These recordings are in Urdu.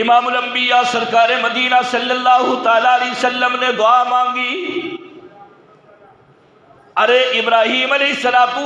امام الانبیاء سرکار مدینہ صلی اللہ تعالی علیہ وسلم نے دعا مانگی. ارے ابراہیم علیہ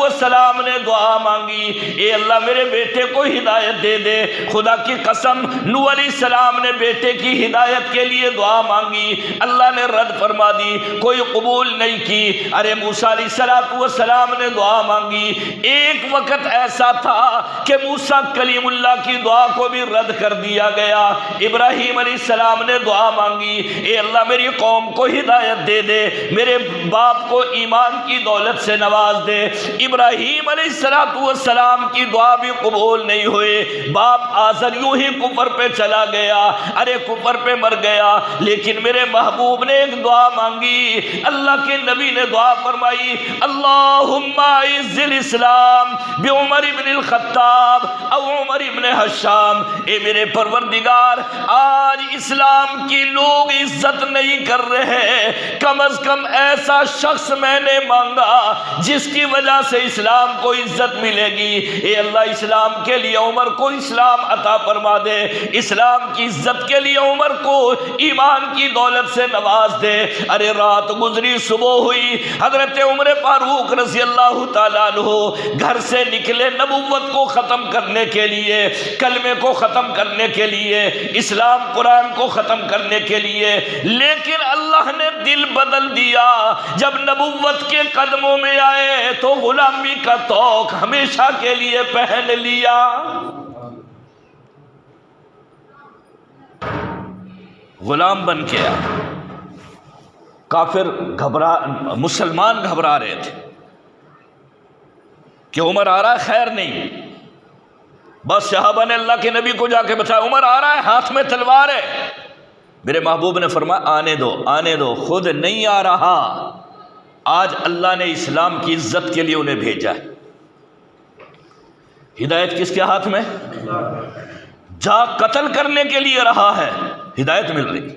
السلام نے دعا مانگی، اے اللہ میرے بیٹے کو ہدایت دے دے. خدا کی قسم نوح علیہ السلام نے بیٹے کی ہدایت کے لیے دعا مانگی، اللہ نے رد فرما دی، کوئی قبول نہیں کی. ارے موسیٰ علیہ السلام نے دعا مانگی، ایک وقت ایسا تھا کہ موسیٰ کلیم اللہ کی دعا کو بھی رد کر دیا گیا. ابراہیم علیہ السلام نے دعا مانگی، اے اللہ میری قوم کو ہدایت دے دے، میرے باپ کو ایمان کی دولت سے نواز دے. ابراہیم علیہ السلام کی دعا بھی قبول نہیں ہوئے. باپ آزر یوں ہی کفر پہ چلا گیا، ارے کفر پہ مر گیا. لیکن میرے محبوب نے ایک دعا مانگی، اللہ کے نبی نے دعا فرمائی، اللہم اعز الاسلام بعمر بن الخطاب او عمر بن حشام. اے میرے پروردگار، آج اسلام کی لوگ عزت نہیں کر رہے، کم از کم ایسا شخص میں نے مانگا جس کی وجہ سے اسلام کو عزت ملے گی. اے اللہ اسلام کے لیے عمر کو اسلام عطا فرما دے، اسلام کی عزت کے لیے عمر کو ایمان کی دولت سے نواز دے. ارے رات گزری، صبح ہوئی، حضرت عمر فاروق رضی اللہ تعالیٰ عنہ گھر سے نکلے نبوت کو ختم کرنے کے لیے، کلمے کو ختم کرنے کے لیے، اسلام قرآن کو ختم کرنے کے لیے. لیکن اللہ نے دل بدل دیا. جب نبوت کے قدموں میں آئے تو غلامی کا طوق ہمیشہ کے لیے پہن لیا. غلام بن کے آیا. کافر مسلمان گھبرا رہے تھے کہ عمر آ رہا ہے، خیر نہیں. بس صحابہ نے اللہ کے نبی کو جا کے بتایا عمر آ رہا ہے، ہاتھ میں تلوار ہے. میرے محبوب نے فرمایا آنے دو آنے دو، خود نہیں آ رہا. آج اللہ نے اسلام کی عزت کے لیے انہیں بھیجا ہے. ہدایت کس کے ہاتھ میں؟ جا قتل کرنے کے لیے رہا ہے، ہدایت مل رہی.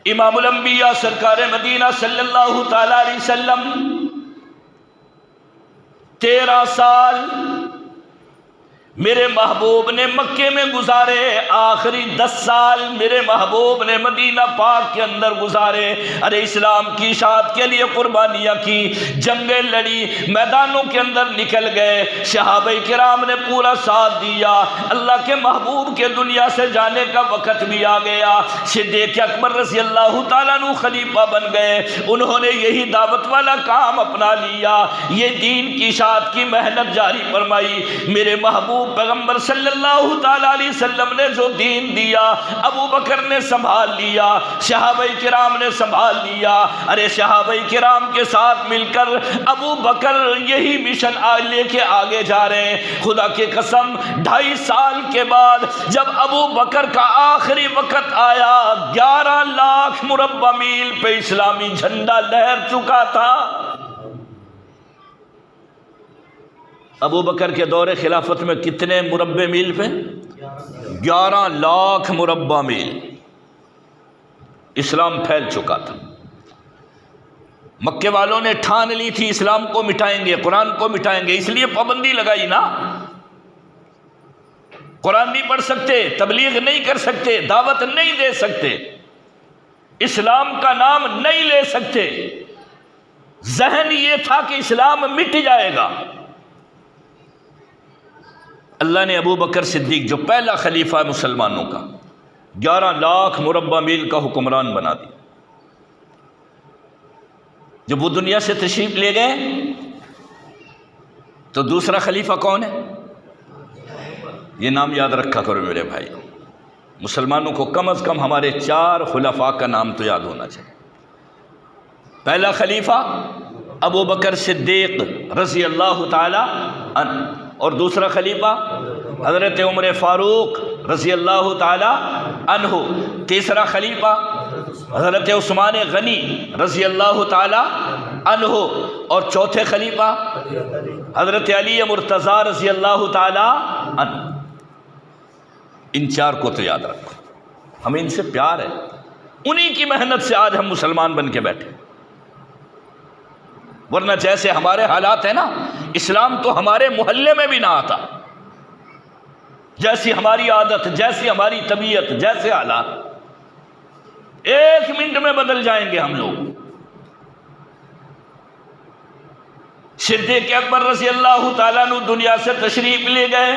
امام الانبیاء سرکار مدینہ صلی اللہ تعالی علیہ وسلم 13 سال میرے محبوب نے مکے میں گزارے، آخری 10 سال میرے محبوب نے مدینہ پاک کے اندر گزارے. ارے اسلام کی اشاعت کے لیے قربانیاں کی، جنگیں لڑی، میدانوں کے اندر نکل گئے. صحابہ کرام نے پورا ساتھ دیا. اللہ کے محبوب کے دنیا سے جانے کا وقت بھی آ گیا. صدیق اکبر رضی اللہ تعالیٰ عنہ خلیفہ بن گئے. انہوں نے یہی دعوت والا کام اپنا لیا، یہ دین کی اشاعت کی محنت جاری فرمائی. میرے محبوب پیغمبر صلی اللہ تعالیٰ علیہ وسلم نے جو دین دیا ابو بکر نے سنبھال لیا، صحابہ کرام نے سنبھال لیا. ارے صحابہ کرام کے ساتھ مل کر ابو بکر یہی مشن لے کے آگے جا رہے ہیں. خدا کی قسم 2.5 سال کے بعد جب ابو بکر کا آخری وقت آیا، 11 لاکھ مربع میل پہ اسلامی جھنڈا لہر چکا تھا. ابو بکر کے دور خلافت میں کتنے مربع میل پہ؟ 11 لاکھ مربع میل. اسلام پھیل چکا تھا. مکے والوں نے ٹھان لی تھی اسلام کو مٹائیں گے، قرآن کو مٹائیں گے، اس لیے پابندی لگائی نا. قرآن نہیں پڑھ سکتے، تبلیغ نہیں کر سکتے، دعوت نہیں دے سکتے، اسلام کا نام نہیں لے سکتے. ذہن یہ تھا کہ اسلام مٹ جائے گا. اللہ نے ابو بکر صدیق جو پہلا خلیفہ ہے مسلمانوں کا، 11 لاکھ مربع میل کا حکمران بنا دیا. جب وہ دنیا سے تشریف لے گئے تو دوسرا خلیفہ کون ہے؟ یہ نام یاد رکھا کرو میرے بھائی. مسلمانوں کو کم از کم ہمارے 4 خلفاء کا نام تو یاد ہونا چاہیے. پہلا خلیفہ ابو بکر صدیق رضی اللہ تعالی عنہ، اور دوسرا خلیفہ حضرت عمر فاروق رضی اللہ تعالی عنہ. تیسرا خلیفہ حضرت عثمان غنی رضی اللہ تعالی عنہ، اور چوتھے خلیفہ حضرت علی مرتضیٰ رضی اللہ تعالی عنہ. ان 4 کو تو یاد رکھو، ہمیں ان سے پیار ہے. انہی کی محنت سے آج ہم مسلمان بن کے بیٹھے. ورنہ جیسے ہمارے حالات ہیں نا، اسلام تو ہمارے محلے میں بھی نہ آتا. جیسی ہماری عادت، جیسی ہماری طبیعت، جیسے حالات، ایک منٹ میں بدل جائیں گے ہم لوگ۔ صدیق اکبر رضی اللہ تعالیٰ عنہ دنیا سے تشریف لے گئے،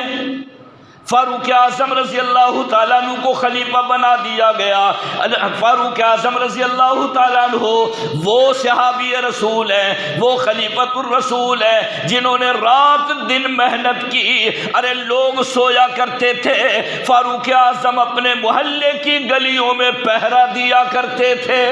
فاروق اعظم رضی اللہ تعالیٰ عنہ کو خلیفہ بنا دیا گیا۔ فاروق اعظم رضی اللہ تعالیٰ عنہ وہ صحابی رسول ہیں، وہ خلیفۃ الرسول ہیں جنہوں نے رات دن محنت کی۔ ارے لوگ سویا کرتے تھے، فاروق اعظم اپنے محلے کی گلیوں میں پہرا دیا کرتے تھے۔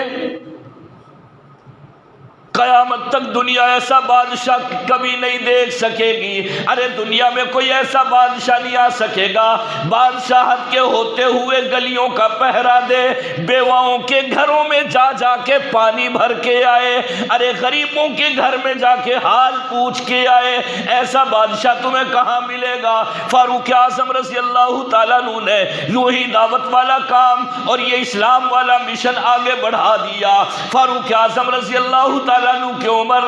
قیامت تک دنیا ایسا بادشاہ کبھی نہیں دیکھ سکے گی۔ ارے دنیا میں کوئی ایسا بادشاہ نہیں آ سکے گا بادشاہت کے ہوتے ہوئے گلیوں کا پہرا دے، بیواؤں کے گھروں میں جا جا کے پانی بھر کے آئے، ارے غریبوں کے گھر میں جا کے حال پوچھ کے آئے۔ ایسا بادشاہ تمہیں کہاں ملے گا؟ فاروق اعظم رضی اللہ تعالیٰ عنہ نے یوں ہی دعوت والا کام اور یہ اسلام والا مشن آگے بڑھا دیا۔ فاروق اعظم رضی اللہ تعالیٰ عنہ کی عمر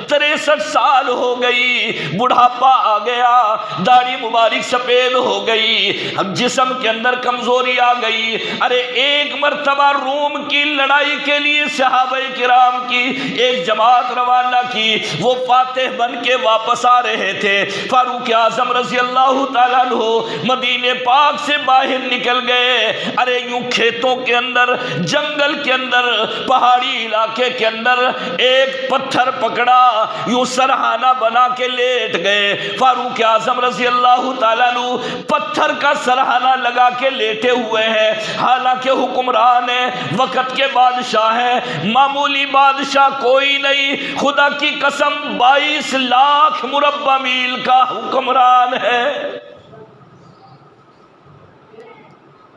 63 سال ہو گئی، بڑھاپا آ گیا، داڑھی مبارک سفید ہو گئی، جسم کے اندر کمزوری آ گئی۔ ارے ایک مرتبہ روم کی لڑائی کے لیے صحابہ کرام کی ایک جماعت روانہ کی، وہ فاتح بن کے واپس آ رہے تھے۔ فاروق اعظم رضی اللہ تعالیٰ عنہ مدینے پاک سے باہر نکل گئے۔ ارے یوں کھیتوں کے اندر، جنگل کے اندر، پہاڑی علاقے کے اندر ایک پتھر پکڑا، یوں سرہانہ بنا کے لیٹ گئے۔ فاروق اعظم رضی اللہ تعالیٰ عنہ پتھر کا سرہانہ لگا کے لیٹے ہوئے ہیں، حالانکہ حکمران ہیں، وقت کے بادشاہ ہیں، معمولی بادشاہ کوئی نہیں، خدا کی قسم 22 لاکھ مربع میل کا حکمران ہے۔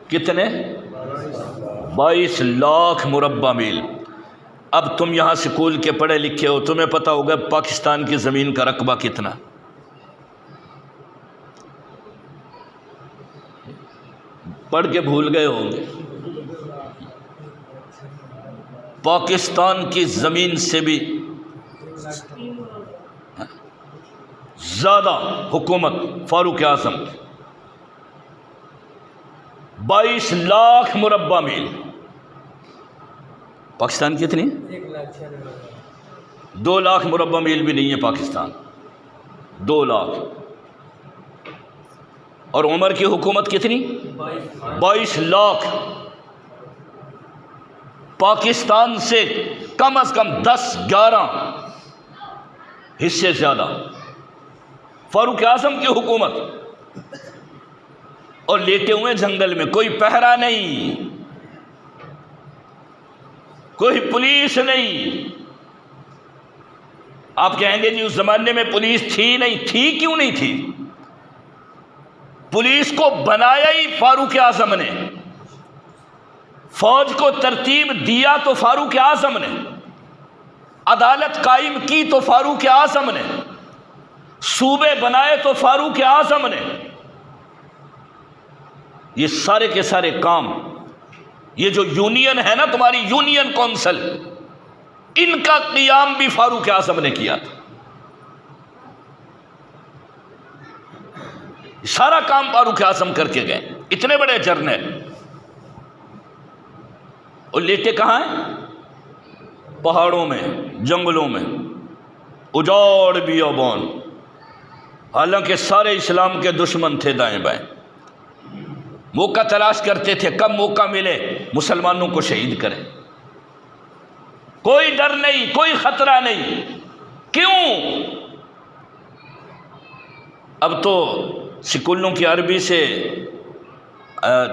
کتنے؟ 22 لاکھ مربع میل۔ اب تم یہاں سکول کے پڑھے لکھے ہو، تمہیں پتہ ہوگا پاکستان کی زمین کا رقبہ کتنا۔ پڑھ کے بھول گئے ہوں گے۔ پاکستان کی زمین سے بھی زیادہ حکومت فاروق اعظم، 22 لاکھ مربع میل۔ پاکستان کتنی؟ 2 لاکھ مربع میل بھی نہیں ہے پاکستان، 2 لاکھ۔ اور عمر کی حکومت کتنی؟ 22 لاکھ۔ پاکستان سے کم از کم 10-11 حصے زیادہ فاروق اعظم کی حکومت، اور لیٹے ہوئے جنگل میں، کوئی پہرا نہیں، کوئی پولیس نہیں۔ آپ کہیں گے جی اس زمانے میں پولیس تھی نہیں، تھی کیوں نہیں تھی؟ پولیس کو بنایا ہی فاروق اعظم نے، فوج کو ترتیب دیا تو فاروق اعظم نے، عدالت قائم کی تو فاروق اعظم نے، صوبے بنائے تو فاروق اعظم نے۔ یہ سارے کے سارے کام، یہ جو یونین ہے نا تمہاری یونین کونسل، ان کا قیام بھی فاروق اعظم نے کیا تھا۔ سارا کام فاروق اعظم کر کے گئے، اتنے بڑے جرنیل۔ اور لیٹے کہاں ہیں؟ پہاڑوں میں، جنگلوں میں، اجاڑ بیابان، حالانکہ سارے اسلام کے دشمن تھے دائیں بائیں، موقع تلاش کرتے تھے، کب موقع ملے مسلمانوں کو شہید کریں۔ کوئی ڈر نہیں، کوئی خطرہ نہیں۔ کیوں؟ اب تو سکولوں کی عربی سے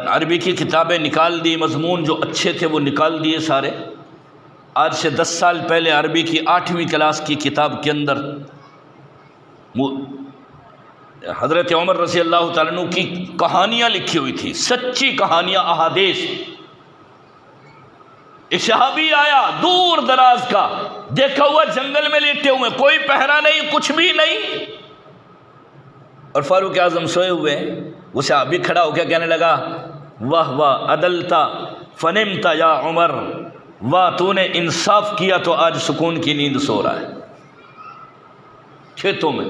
عربی کی کتابیں نکال دی، مضمون جو اچھے تھے وہ نکال دیے سارے۔ آج سے 10 سال پہلے عربی کی 8ویں کلاس کی کتاب کے اندر حضرت عمر رضی اللہ تعالیٰ عنہ کی کہانیاں لکھی ہوئی تھی، سچی کہانیاں، احادیث۔ ایک صحابی آیا دور دراز کا، دیکھا ہوا جنگل میں لیٹے ہوئے، کوئی پہرا نہیں، کچھ بھی نہیں، اور فاروق اعظم سوئے ہوئے۔ وہ صحابی کھڑا ہو کے کہنے لگا، واہ واہ عدلتا فنمتا یا عمر، واہ تو نے انصاف کیا تو آج سکون کی نیند سو رہا ہے۔ کھیتوں میں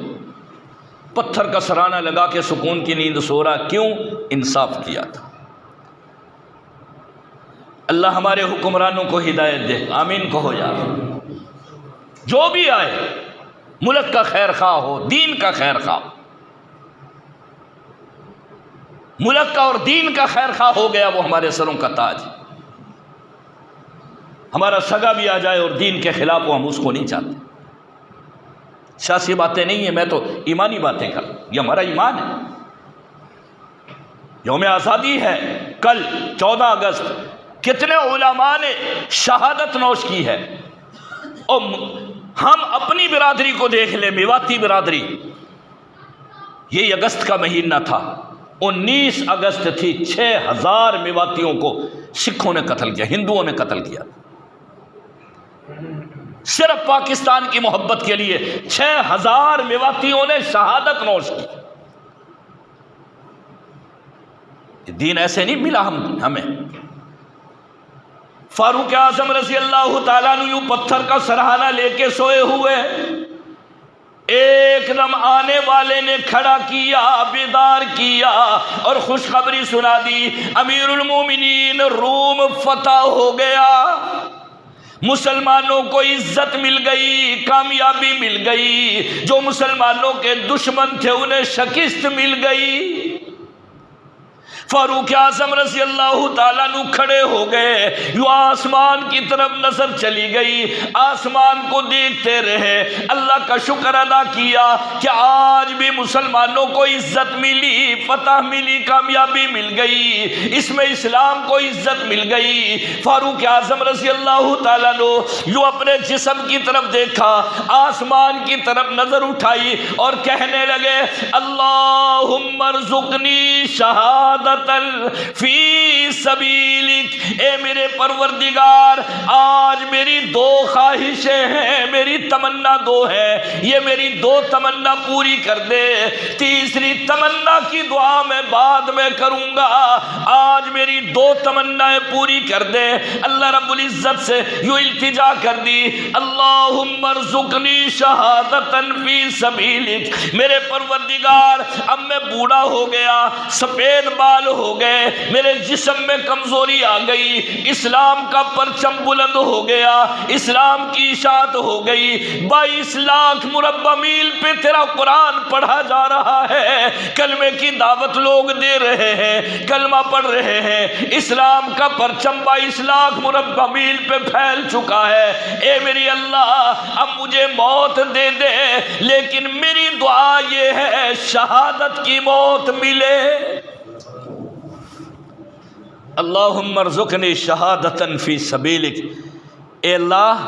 پتھر کا سرانہ لگا کے سکون کی نیند سو رہا، کیوں؟ انصاف کیا تھا۔ اللہ ہمارے حکمرانوں کو ہدایت دے، آمین کہو یار۔ جو بھی آئے ملک کا خیر خواہ ہو، دین کا خیر خواہ، ملک کا اور دین کا خیر خواہ ہو گیا وہ ہمارے سروں کا تاج۔ ہمارا سگا بھی آ جائے اور دین کے خلاف ہو، ہم اس کو نہیں چاہتے۔ سیاسی باتیں نہیں ہیں، میں تو ایمانی باتیں کر، یہ ہمارا ایمان ہے۔ یوم آزادی ہے کل 14 اگست، کتنے علماء نے شہادت نوش کی ہے، اور ہم اپنی برادری کو دیکھ لیں، میواتی برادری، یہ اگست کا مہینہ تھا، 19 اگست تھی، 6000 میواتیوں کو سکھوں نے قتل کیا، ہندوؤں نے قتل کیا، صرف پاکستان کی محبت کے لیے 6000 میواتیوں نے شہادت نوش کی۔ دین ایسے نہیں ملا ہمیں۔ فاروق اعظم رضی اللہ تعالیٰ عنہ یوں پتھر کا سرہانہ لے کے سوئے ہوئے، ایک دم آنے والے نے کھڑا کیا، بیدار کیا اور خوشخبری سنا دی، امیر المومنین روم فتح ہو گیا، مسلمانوں کو عزت مل گئی، کامیابی مل گئی، جو مسلمانوں کے دشمن تھے انہیں شکست مل گئی۔ فاروق اعظم رضی اللہ تعالیٰ عنہ کھڑے ہو گئے، یوں آسمان کی طرف نظر چلی گئی، آسمان کو دیکھتے رہے، اللہ کا شکر ادا کیا کہ آج بھی مسلمانوں کو عزت ملی، فتح ملی، کامیابی مل گئی، اس میں اسلام کو عزت مل گئی۔ فاروق اعظم رضی اللہ تعالیٰ عنہ یوں اپنے جسم کی طرف دیکھا، آسمان کی طرف نظر اٹھائی اور کہنے لگے، اللہم ارزقنی شہادت فی سبیلک، اے میرے پروردگار آج میری 2 خواہشیں ہیں، میری تمنا 2 ہے، یہ میری 2 تمنا پوری کر دے، تیسری تمنا کی دعا میں بعد میں کروں گا، آج میری 2 تمنائیں پوری کر دے۔ اللہ رب العزت سے یوں التجا کر دی، اللہم ارزقنی شہادتا فی سبیلک، میرے پروردگار اب میں بوڑھا ہو گیا، سفید بال ہو گئے، میرے جسم میں کمزوری آ گئی، اسلام کا پرچم بلند ہو گیا، اسلام کی اشاعت ہو گئی، 22 لاکھ مربع میل پہ تیرا قرآن پڑھا جا رہا ہے، کلمے کی دعوت لوگ دے رہے ہیں، کلمہ پڑھ رہے ہیں، اسلام کا پرچم 22 لاکھ مربع میل پہ پھیل چکا ہے، اے میری اللہ اب مجھے موت دے دے، لیکن میری دعا یہ ہے شہادت کی موت ملے۔ اللہم ارزقنی شہادتا فی سبیلک، اے اللہ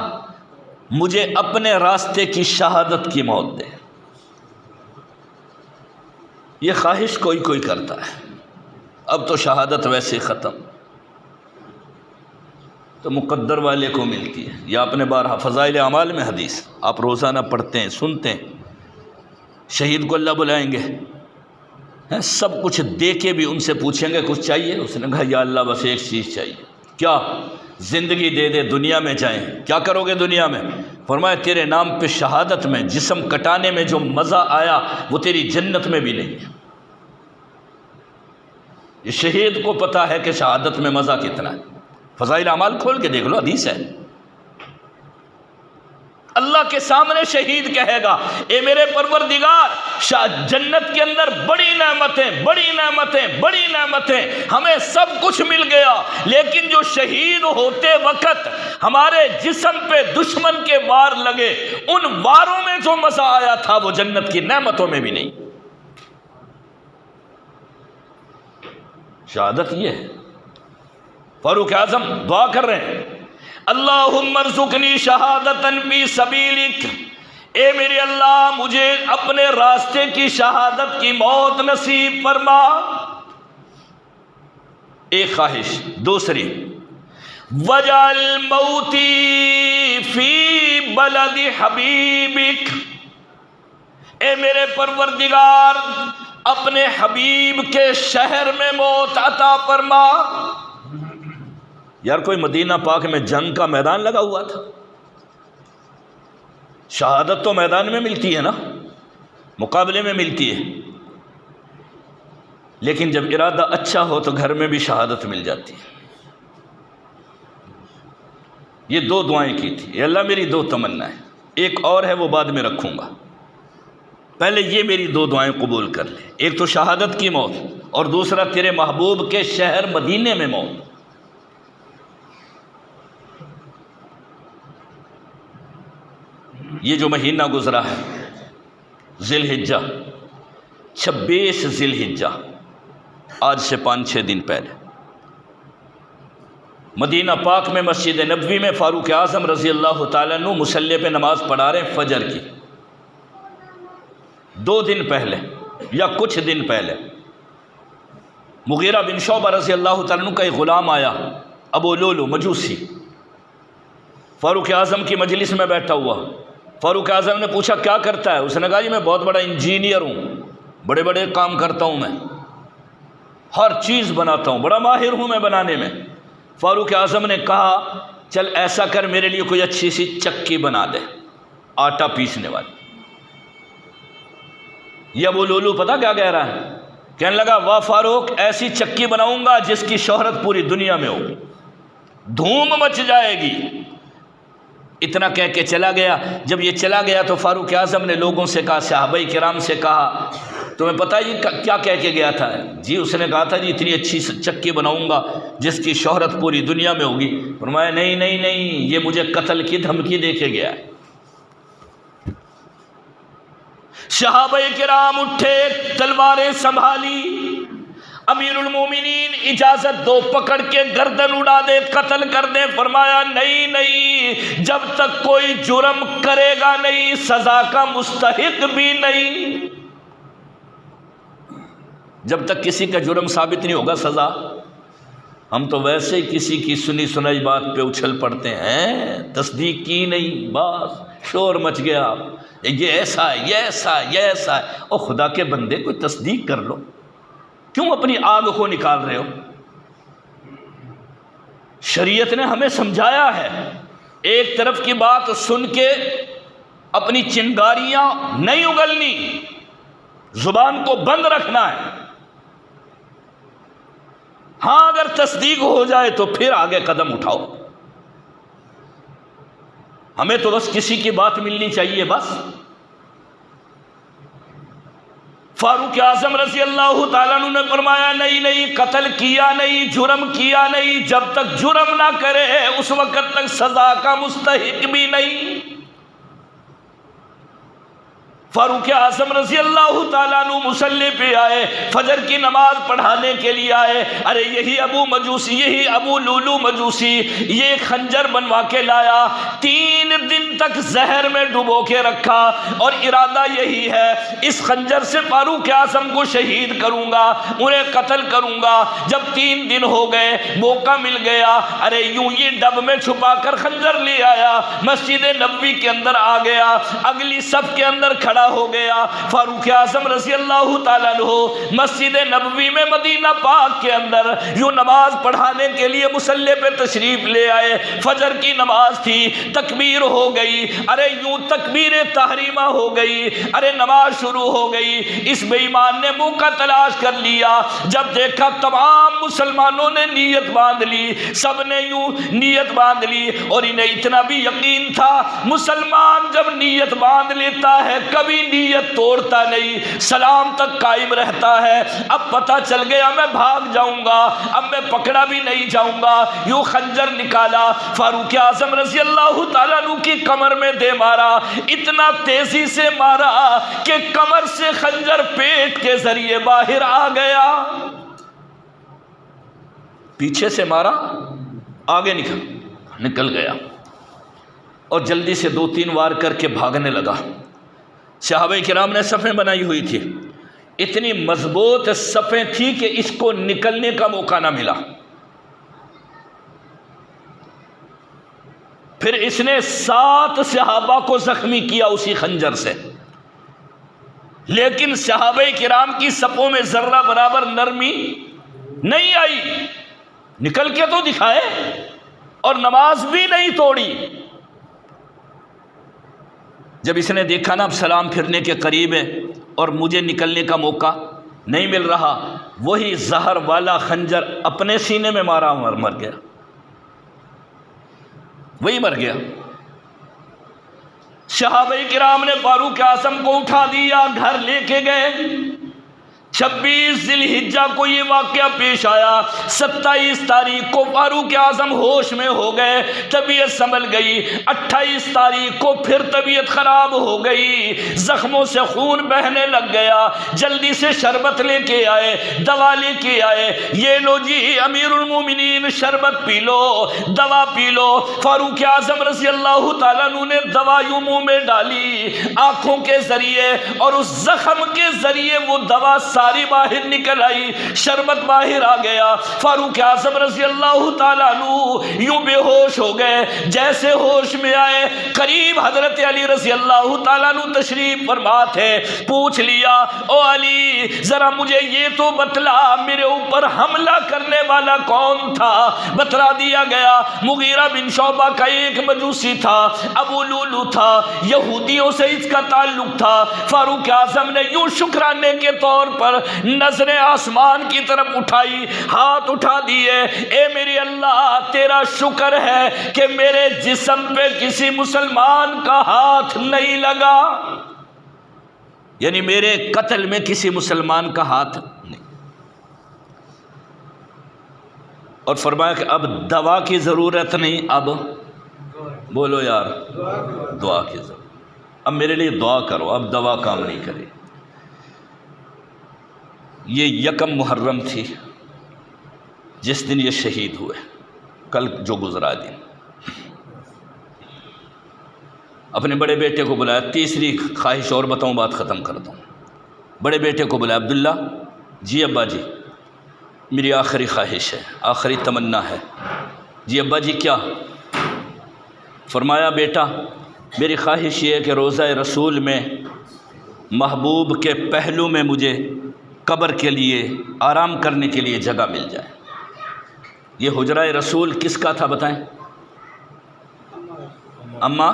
مجھے اپنے راستے کی شہادت کی موت دے۔ یہ خواہش کوئی کوئی کرتا ہے، اب تو شہادت ویسے ختم، تو مقدر والے کو ملتی ہے۔ یہ آپ نے بارہا فضائل اعمال میں حدیث آپ روزانہ پڑھتے ہیں، سنتے ہیں، شہید کو اللہ بلائیں گے، سب کچھ دے کے بھی ان سے پوچھیں گے کچھ چاہیے؟ اس نے کہا یا اللہ بس ایک چیز چاہیے۔ کیا؟ زندگی دے دے، دنیا میں جائیں۔ کیا کرو گے دنیا میں؟ فرمایا تیرے نام پہ شہادت میں جسم کٹانے میں جو مزہ آیا وہ تیری جنت میں بھی نہیں ہے۔ یہ شہید کو پتا ہے کہ شہادت میں مزہ کتنا ہے۔ فضائل اعمال کھول کے دیکھ لو، حدیث ہے۔ اللہ کے سامنے شہید کہے گا اے میرے پروردگار جنت کے اندر بڑی نعمتیں بڑی نعمتیں بڑی نعمتیں، ہمیں سب کچھ مل گیا، لیکن جو شہید ہوتے وقت ہمارے جسم پہ دشمن کے وار لگے، ان واروں میں جو مزہ آیا تھا وہ جنت کی نعمتوں میں بھی نہیں۔ شہادت یہ ہے۔ فاروق اعظم دعا کر رہے ہیں، اللہم ارزقنی شہادتا فی سبیلک، اے میرے اللہ مجھے اپنے راستے کی شہادت کی موت نصیب فرما۔ ایک خواہش۔ دوسری، وجعل موتی فی بلد حبیبک، اے میرے پروردگار اپنے حبیب کے شہر میں موت عطا فرما۔ یار کوئی مدینہ پاک میں جنگ کا میدان لگا ہوا تھا، شہادت تو میدان میں ملتی ہے نا، مقابلے میں ملتی ہے، لیکن جب ارادہ اچھا ہو تو گھر میں بھی شہادت مل جاتی ہے۔ یہ 2 دعائیں کی تھی، اے اللہ میری 2 تمنا ہے، ایک اور ہے وہ بعد میں رکھوں گا، پہلے یہ میری 2 دعائیں قبول کر لے، ایک تو شہادت کی موت اور دوسرا تیرے محبوب کے شہر مدینے میں موت۔ یہ جو مہینہ گزرا ہے ذی الحجہ، 26 ذی الحجہ، آج سے 5-6 دن پہلے مدینہ پاک میں مسجد نبوی میں فاروق اعظم رضی اللہ تعالیٰ عنہ مصلی پہ نماز پڑھا رہے ہیں فجر کی۔ 2 دن پہلے یا کچھ دن پہلے مغیرہ بن شعبہ رضی اللہ تعالیٰ عنہ کا ایک غلام آیا، ابو لولو مجوسی، فاروق اعظم کی مجلس میں بیٹھا ہوا۔ فاروق اعظم نے پوچھا کیا کرتا ہے؟ اس نے کہا جی میں بہت بڑا انجینئر ہوں، بڑے بڑے کام کرتا ہوں، میں ہر چیز بناتا ہوں، بڑا ماہر ہوں میں بنانے میں۔ فاروق اعظم نے کہا چل ایسا کر میرے لیے کوئی اچھی سی چکی بنا دے، آٹا پیسنے والی۔ یہ ابو لولو پتہ کیا کہہ رہا ہے؟ کہنے لگا واہ فاروق، ایسی چکی بناؤں گا جس کی شہرت پوری دنیا میں ہوگی، دھوم مچ جائے گی۔ اتنا کہہ کے چلا گیا۔ جب یہ چلا گیا تو فاروق اعظم نے لوگوں سے کہا، صحابہ کرام سے کہا تمہیں پتہ ہے یہ کیا کہہ کے گیا تھا؟ جی اس نے کہا تھا جی اتنی اچھی چکی بناؤں گا جس کی شہرت پوری دنیا میں ہوگی۔ فرمایا نہیں نہیں نہیں، یہ مجھے قتل کی دھمکی دے کے گیا ہے۔ صحابہ کرام اٹھے، تلواریں سنبھالی، امیر المومنین اجازت دو، پکڑ کے گردن اڑا دے، قتل کر دے۔ فرمایا نہیں نہیں، جب تک کوئی جرم کرے گا نہیں سزا کا مستحق بھی نہیں، جب تک کسی کا جرم ثابت نہیں ہوگا سزا۔ ہم تو ویسے ہی کسی کی سنی سنائی بات پہ اچھل پڑتے ہیں، تصدیق کی نہیں، بس شور مچ گیا، یہ ایسا ہے یہ ایسا ہے یہ ایسا ہے۔ او خدا کے بندے کوئی تصدیق کر لو، کیوں اپنی آگ کو نکال رہے ہو؟ شریعت نے ہمیں سمجھایا ہے، ایک طرف کی بات سن کے اپنی چنگاریاں نہیں اگلنی، زبان کو بند رکھنا ہے۔ ہاں اگر تصدیق ہو جائے تو پھر آگے قدم اٹھاؤ۔ ہمیں تو بس کسی کی بات ملنی چاہیے بس۔ فاروق اعظم رضی اللہ تعالیٰ عنہ نے فرمایا نہیں نہیں، قتل کیا نہیں، جرم کیا نہیں، جب تک جرم نہ کرے اس وقت تک سزا کا مستحق بھی نہیں۔ فاروق اعظم رضی اللہ تعالیٰ عنہ مصلی پہ آئے، فجر کی نماز پڑھانے کے لیے آئے۔ ارے یہی ابو مجوسی، یہی ابو لولو مجوسی یہ خنجر بنوا کے لایا، 3 دن تک زہر میں ڈبو کے رکھا، اور ارادہ یہی ہے اس خنجر سے فاروق اعظم کو شہید کروں گا، انہیں قتل کروں گا۔ جب 3 دن ہو گئے، موقع مل گیا، ارے یوں یہ ڈب میں چھپا کر خنجر لے آیا، مسجد نبوی کے اندر آ گیا، اگلی صف کے اندر کھڑا ہو گیا۔ فاروق اعظم رضی اللہ تعالیٰ عنہ مسجد نبوی میں مدینہ پاک کے اندر یوں نماز پڑھانے کے لیے مصلی پہ تشریف لے آئے۔ فجر کی نماز تھی، تکبیر ہو گئی، ارے یوں تکبیر تحریمہ ہو گئی، ارے نماز شروع ہو گئی۔ اس بے ایمان نے موقع تلاش کر لیا، جب دیکھا تمام مسلمانوں نے نیت باندھ لی، سب نے یوں نیت باندھ لی، اور انہیں اتنا بھی یقین تھا مسلمان جب نیت باندھ لیتا ہے کبھی نیت توڑتا نہیں، سلام تک قائم رہتا ہے۔ اب پتہ چل گیا میں بھاگ جاؤں گا، اب میں پکڑا بھی نہیں جاؤں گا۔ یوں خنجر نکالا، فاروق اعظم رضی اللہ تعالیٰ عنہ کی کمر میں دے مارا، اتنا تیزی سے مارا کہ کمر سے خنجر پیٹ کے ذریعے باہر آ گیا۔ پیچھے سے مارا، آگے نکل گیا، اور جلدی سے 2-3 وار کر کے بھاگنے لگا۔ صحابہ کرام نے صفیں بنائی ہوئی تھی، اتنی مضبوط صفیں تھی کہ اس کو نکلنے کا موقع نہ ملا۔ پھر اس نے 7 صحابہ کو زخمی کیا اسی خنجر سے، لیکن صحابہ کرام کی صفوں میں ذرہ برابر نرمی نہیں آئی، نکل کے تو دکھائے اور نماز بھی نہیں توڑی۔ جب اس نے دیکھا نا اب سلام پھرنے کے قریب ہے، اور مجھے نکلنے کا موقع نہیں مل رہا، وہی زہر والا خنجر اپنے سینے میں مارا مر گیا، وہی مر گیا۔ صحابہ کرام نے فاروق اعظم کو اٹھا دیا، گھر لے کے گئے۔ 26 ذی الحجہ کو یہ واقعہ پیش آیا۔ 27 تاریخ کو فاروق اعظم ہوش میں ہو گئے، طبیعت سنبھل گئی۔ 28 تاریخ کو پھر طبیعت خراب ہو گئی، زخموں سے خون بہنے لگ گیا۔ جلدی سے شربت لے کے آئے، دوا لے کے آئے، یہ لو جی امیر المومنین شربت پی لو، دوا پی لو۔ فاروق اعظم رضی اللہ تعالیٰ عنہ نے دوا یوں منہ میں ڈالی آنکھوں کے ذریعے، اور اس زخم کے ذریعے وہ دوا ساری باہر نکل آئی، شربت باہر آ گیا۔ فاروق اعظم رضی اللہ تعالیٰ عنہ یوں بے ہوش ہو گئے۔ جیسے ہوش میں آئے، قریب حضرت علی رضی اللہ تعالیٰ عنہ تشریف فرما تھے۔ پوچھ لیا، او علی ذرا مجھے یہ تو بتلا میرے اوپر حملہ کرنے والا کون تھا؟ بتلا دیا گیا، مغیرہ بن شعبہ کا ایک مجوسی تھا، ابو لولو تھا، یہودیوں سے اس کا تعلق تھا۔ فاروق اعظم نے یوں شکرانے کے طور پر نظریں آسمان کی طرف اٹھائی، ہاتھ اٹھا دیے، اے میرے اللہ تیرا شکر ہے کہ میرے جسم پہ کسی مسلمان کا ہاتھ نہیں لگا، یعنی میرے قتل میں کسی مسلمان کا ہاتھ نہیں۔ اور فرمایا کہ اب دوا کی ضرورت نہیں، اب بولو یار دعا کی ضرورت، اب میرے لیے دعا کرو، اب دوا کام نہیں کرے۔ یہ 1 محرم تھی جس دن یہ شہید ہوئے، کل جو گزرا دن۔ اپنے بڑے بیٹے کو بلایا، تیسری خواہش اور بتاؤں بات ختم کر دوں۔ بڑے بیٹے کو بلایا، عبداللہ جی ابا جی میری آخری خواہش ہے، آخری تمنا ہے۔ جی ابا جی کیا؟ فرمایا بیٹا میری خواہش یہ ہے کہ روضہ رسول میں محبوب کے پہلو میں مجھے قبر کے لیے آرام کرنے کے لیے جگہ مل جائے۔ یہ حجرہ رسول کس کا تھا بتائیں؟ اماں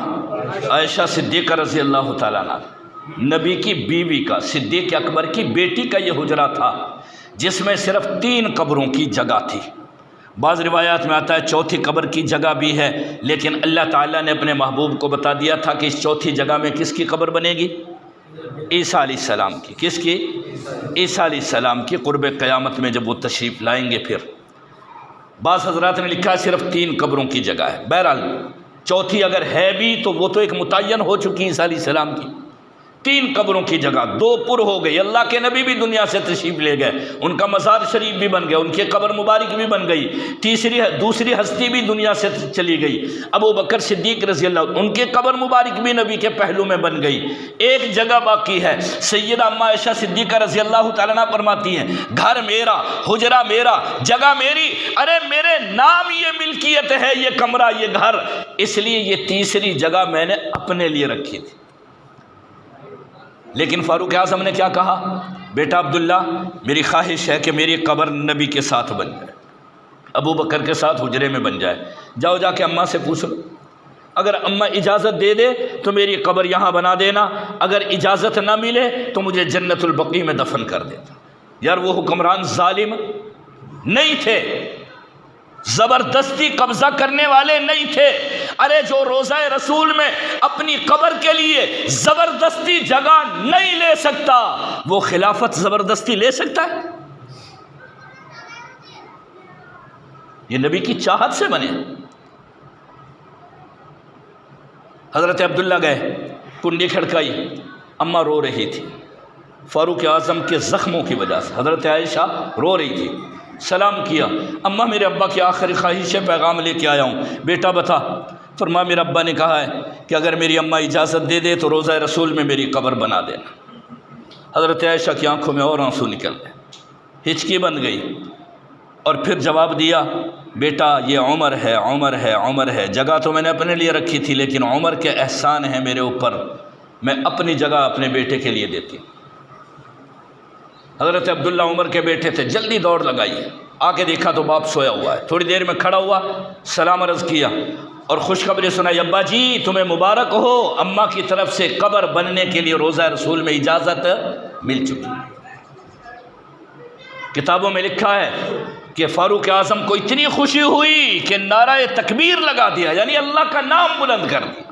عائشہ صدیقہ رضی اللہ تعالیٰ عنہ، نبی کی بیوی کا، صدیق اکبر کی بیٹی کا یہ حجرہ تھا، جس میں صرف 3 قبروں کی جگہ تھی۔ بعض روایات میں آتا ہے 4تھی قبر کی جگہ بھی ہے، لیکن اللہ تعالیٰ نے اپنے محبوب کو بتا دیا تھا کہ اس 4تھی جگہ میں کس کی قبر بنے گی؟ عیسیٰ علیہ السلام کی۔ کس کی؟ عیسیٰ علیہ السلام کی، قرب قیامت میں جب وہ تشریف لائیں گے۔ پھر بعض حضرات نے لکھا ہے صرف 3 قبروں کی جگہ ہے۔ بہرحال 4تھی اگر ہے بھی تو وہ تو ایک متعین ہو چکی عیسیٰ علیہ السلام کی۔ 3 قبروں کی جگہ 2 پر ہو گئی، اللہ کے نبی بھی دنیا سے تشریف لے گئے، ان کا مزار شریف بھی بن گیا، ان کی قبر مبارک بھی بن گئی۔ دوسری ہستی بھی دنیا سے چلی گئی، ابو بکر صدیق رضی اللہ، ان کی قبر مبارک بھی نبی کے پہلو میں بن گئی۔ ایک جگہ باقی ہے، سیدہ اما عائشہ صدیقہ رضی اللہ تعالیٰ عنہ فرماتی ہیں گھر میرا، حجرہ میرا، جگہ میری، ارے میرے نام یہ ملکیت ہے، یہ کمرہ، یہ گھر، اس لیے یہ تیسری جگہ میں نے اپنے لیے رکھی تھی۔ لیکن فاروق اعظم نے کیا کہا؟ بیٹا عبداللہ میری خواہش ہے کہ میری قبر نبی کے ساتھ بن جائے، ابو بکر کے ساتھ حجرے میں بن جائے۔ جاؤ جا کے اماں سے پوچھ لو، اگر اماں اجازت دے دے تو میری قبر یہاں بنا دینا، اگر اجازت نہ ملے تو مجھے جنت البقیع میں دفن کر دیتا۔ یار وہ حکمران ظالم نہیں تھے، زبردستی قبضہ کرنے والے نہیں تھے۔ ارے جو روضہ رسول میں اپنی قبر کے لیے زبردستی جگہ نہیں لے سکتا، وہ خلافت زبردستی لے سکتا ہے؟ یہ نبی کی چاہت سے بنے۔ حضرت عبداللہ گئے، کنڈی کھڑکائی، اماں رو رہی تھی فاروق اعظم کے زخموں کی وجہ سے، حضرت عائشہ رو رہی تھی۔ سلام کیا، اماں میرے ابا کی آخری خواہش ہے، پیغام لے کے آیا ہوں۔ بیٹا بتا۔ فرمایا میرے ابا نے کہا ہے کہ اگر میری اماں اجازت دے دے تو روضہ رسول میں میری قبر بنا دینا۔ حضرت عائشہ کی آنکھوں میں اور آنسو نکل گئے، ہچکی بن گئی، اور پھر جواب دیا بیٹا یہ عمر ہے، عمر ہے، عمر ہے، جگہ تو میں نے اپنے لیے رکھی تھی لیکن عمر کے احسان ہیں میرے اوپر، میں اپنی جگہ اپنے بیٹے کے لیے دیتی ہوں۔ حضرت عبداللہ عمر کے بیٹے تھے، جلدی دوڑ لگائی، آ کے دیکھا تو باپ سویا ہوا ہے۔ تھوڑی دیر میں کھڑا ہوا، سلام عرض کیا اور خوشخبری سنائی، ابا جی تمہیں مبارک ہو، اماں کی طرف سے قبر بننے کے لیے روضہ رسول میں اجازت مل چکی۔ کتابوں میں لکھا ہے کہ فاروق اعظم کو اتنی خوشی ہوئی کہ نعرہ تکبیر لگا دیا، یعنی اللہ کا نام بلند کر دیا،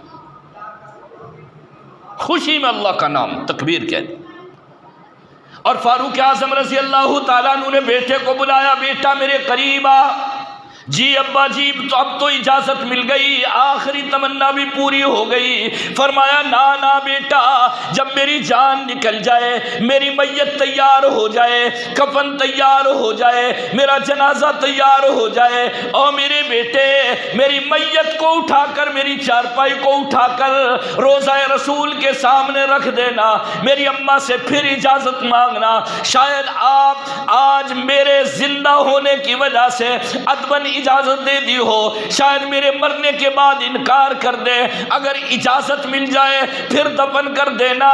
خوشی میں اللہ کا نام تکبیر کہہ دی۔ اور فاروق اعظم رضی اللہ تعالیٰ عنہ نے بیٹے کو بلایا، بیٹا میرے قریب آ۔ جی ابا جی، تو اب تو اجازت مل گئی، آخری تمنا بھی پوری ہو گئی۔ فرمایا نا بیٹا، جب میری جان نکل جائے، میری میت تیار ہو جائے، کفن تیار ہو جائے، میرا جنازہ تیار ہو جائے، اور میرے بیٹے میری میت کو اٹھا کر، میری چارپائی کو اٹھا کر روضہ رسول کے سامنے رکھ دینا، میری اماں سے پھر اجازت مانگنا، شاید آپ آج میرے زندہ ہونے کی وجہ سے ادباً اجازت دے دی ہو، شاید میرے مرنے کے بعد انکار کر دے، اگر اجازت مل جائے پھر دفن کر دینا،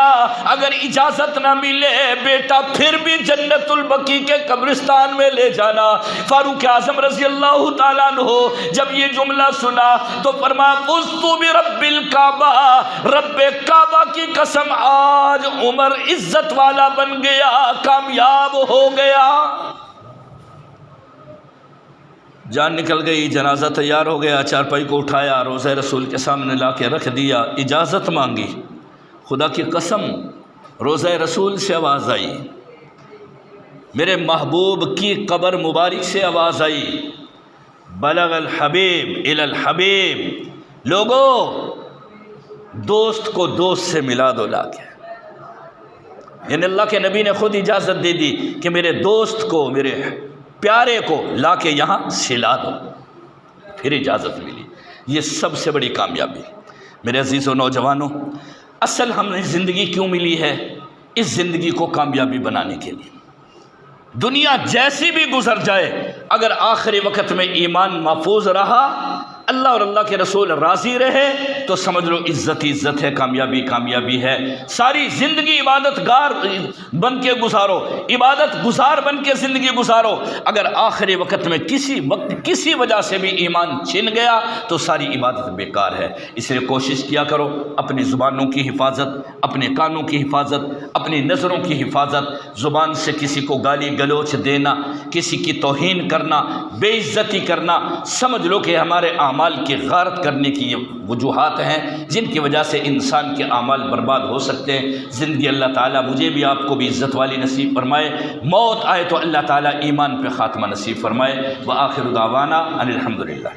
اگر اجازت نہ ملے بیٹا پھر بھی جنت البقیع کے قبرستان میں لے جانا۔ فاروق اعظم رضی اللہ تعالیٰ عنہ جب یہ جملہ سنا تو فرمایا فزت برب الکعبہ، رب کعبہ کی قسم آج عمر عزت والا بن گیا، کامیاب ہو گیا۔ جان نکل گئی، جنازہ تیار ہو گیا، چارپائی کو اٹھایا، روضہ رسول کے سامنے لا کے رکھ دیا، اجازت مانگی، خدا کی قسم روضہ رسول سے آواز آئی، میرے محبوب کی قبر مبارک سے آواز آئی، بلغ الحبیب الی الحبیب، لوگو دوست کو دوست سے ملا دو لا کے، یعنی اللہ کے نبی نے خود اجازت دے دی کہ میرے دوست کو، میرے پیارے کو لا کے یہاں سلا دو، پھر اجازت ملی۔ یہ سب سے بڑی کامیابی میرے عزیزوں نوجوانوں۔ اصل ہمیں زندگی کیوں ملی ہے؟ اس زندگی کو کامیابی بنانے کے لیے۔ دنیا جیسی بھی گزر جائے، اگر آخری وقت میں ایمان محفوظ رہا، اللہ اور اللہ کے رسول راضی رہے، تو سمجھ لو عزت ہی عزت ہے، کامیابی کامیابی ہے۔ ساری زندگی عبادت گار بن کے گزارو، عبادت گزار بن کے زندگی گزارو، اگر آخری وقت میں کسی وجہ سے بھی ایمان چھن گیا تو ساری عبادت بیکار ہے۔ اس لیے کوشش کیا کرو اپنی زبانوں کی حفاظت، اپنے کانوں کی حفاظت، اپنی نظروں کی حفاظت۔ زبان سے کسی کو گالی گلوچ دینا، کسی کی توہین کرنا، بے عزتی کرنا، سمجھ لو کہ ہمارے اعمال کی غارت کرنے کی یہ وجوہات ہیں جن کی وجہ سے انسان کے اعمال برباد ہو سکتے ہیں۔ زندگی اللہ تعالیٰ مجھے بھی آپ کو بھی عزت والی نصیب فرمائے، موت آئے تو اللہ تعالیٰ ایمان پہ خاتمہ نصیب فرمائے۔ وآخر دعوانا ان الحمدللہ۔